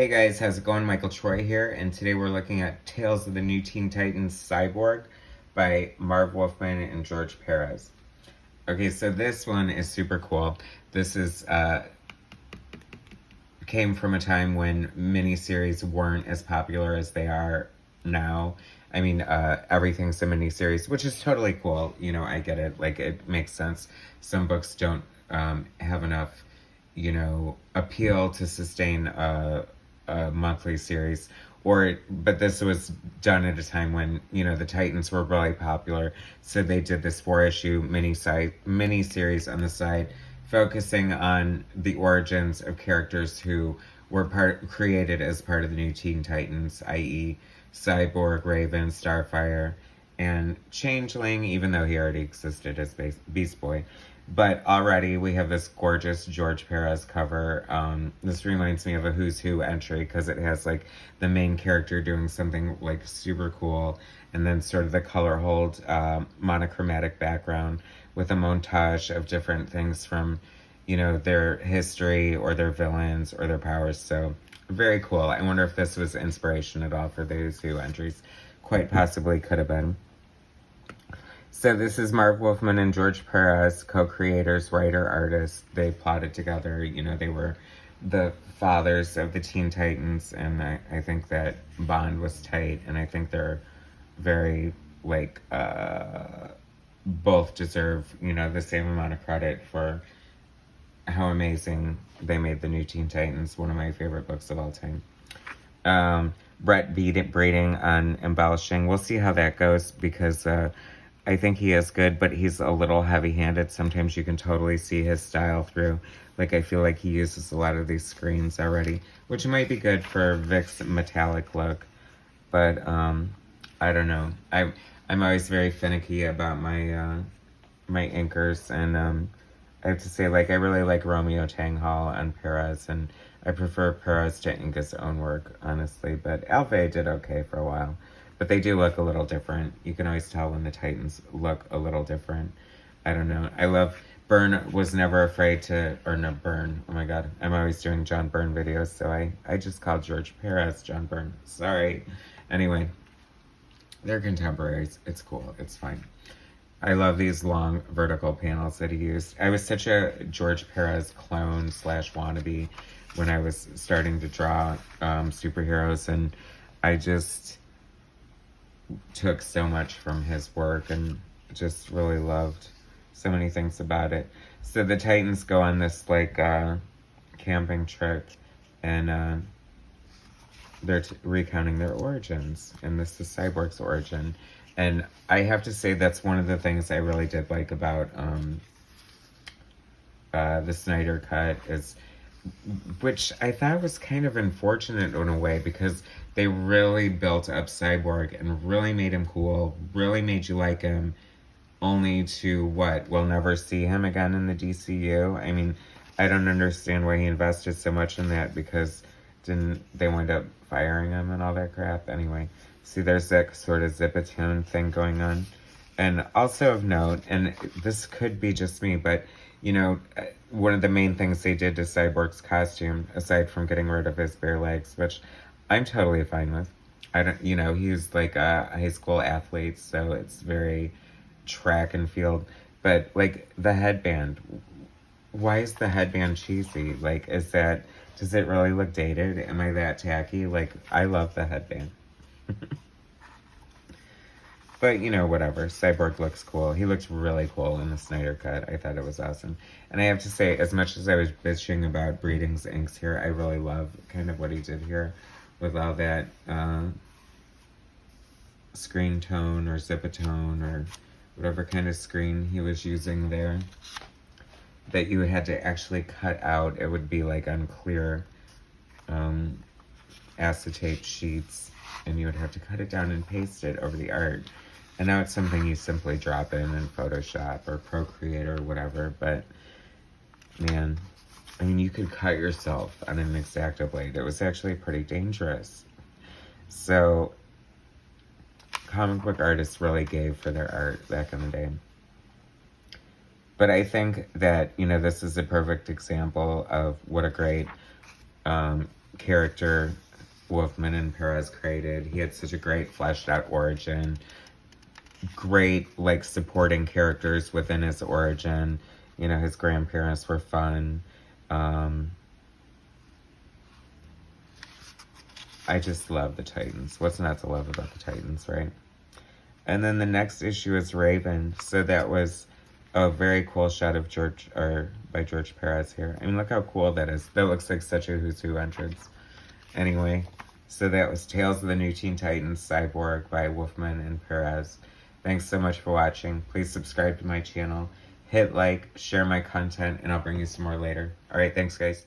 Hey guys, how's it going? Michael Troy here, and today we're looking at Tales of the New Teen Titans Cyborg by Marv Wolfman and George Pérez. Okay, so this one is super cool. This is came from a time when miniseries weren't as popular as they are now. I mean, everything's a miniseries, which is totally cool. You know, I get it. Like, it makes sense. Some books don't have enough, appeal to sustain a monthly series. But this was done at a time when, the Titans were really popular. So they did this 4-issue mini series on the side, focusing on the origins of characters who were created as part of the new Teen Titans, i.e., Cyborg, Raven, Starfire, and Changeling, even though he already existed as Beast Boy. But already we have this gorgeous George Pérez cover. This reminds me of a Who's Who entry because it has like the main character doing something like super cool, and then sort of the color hold monochromatic background with a montage of different things from, their history or their villains or their powers. So very cool. I wonder if this was inspiration at all for the Who's Who entries. Quite possibly could have been. So this is Marv Wolfman and George Pérez, co-creators, writer, artists. They plotted together. They were the fathers of the Teen Titans, and I think that bond was tight, and I think they're very, both deserve, the same amount of credit for how amazing they made the new Teen Titans, one of my favorite books of all time. Brett Breeding on embellishing. We'll see how that goes, because I think he is good, but he's a little heavy-handed. Sometimes you can totally see his style through. Like, I feel like he uses a lot of these screens already, which might be good for Vic's metallic look. But, I don't know. I'm always very finicky about my my inkers, and I have to say, I really like Romeo Tanghal and Perez, and I prefer Perez to ink his own work, honestly. But Alve did okay for a while. But they do look a little different. You can always tell when the Titans look a little different. I don't know. I love... Byrne was never afraid to... Or no, Byrne. Oh my god. I'm always doing John Byrne videos, so I just called George Pérez John Byrne. Sorry. Anyway. They're contemporaries. It's cool. It's fine. I love these long vertical panels that he used. I was such a George Pérez clone / wannabe when I was starting to draw superheroes, and I just took so much from his work and just really loved so many things about it. So the Titans go on this camping trip, and they're recounting their origins, and this is Cyborg's origin. And I have to say that's one of the things I really did like about the Snyder Cut, which I thought was kind of unfortunate in a way, because they really built up Cyborg and really made him cool, really made you like him, only to we'll never see him again in the DCU. I mean, I don't understand why he invested so much in that, because didn't they wind up firing him and all that crap? Anyway, see, there's that sort of Zipatone thing going on. And also of note, and this could be just me, but one of the main things they did to Cyborg's costume, aside from getting rid of his bare legs, which I'm totally fine with. I don't, he's like a high school athlete, so it's very track and field. But the headband, why is the headband cheesy? Does it really look dated? Am I that tacky? I love the headband. But, whatever. Cyborg looks cool. He looks really cool in the Snyder Cut. I thought it was awesome. And I have to say, as much as I was bitching about Breeding's inks here, I really love kind of what he did here with all that screen tone or zipatone or whatever kind of screen he was using there that you had to actually cut out. It would be on clear acetate sheets, and you would have to cut it down and paste it over the art. And now it's something you simply drop in Photoshop or Procreate or whatever. But, man, I mean, you could cut yourself on an X-Acto blade. It was actually pretty dangerous. So, comic book artists really gave for their art back in the day. But I think that, this is a perfect example of what a great character Wolfman and Pérez created. He had such a great fleshed out origin. Great, like, supporting characters within his origin. You know, his grandparents were fun. I just love the Titans. What's not to love about the Titans, right? And then the next issue is Raven. So that was a very cool shot of by George Pérez here. I mean, look how cool that is. That looks like such a Who's Who entrance. Anyway, so that was Tales of the New Teen Titans Cyborg by Wolfman and Pérez. Thanks so much for watching. Please subscribe to my channel. Hit like, share my content, and I'll bring you some more later. Alright, thanks guys.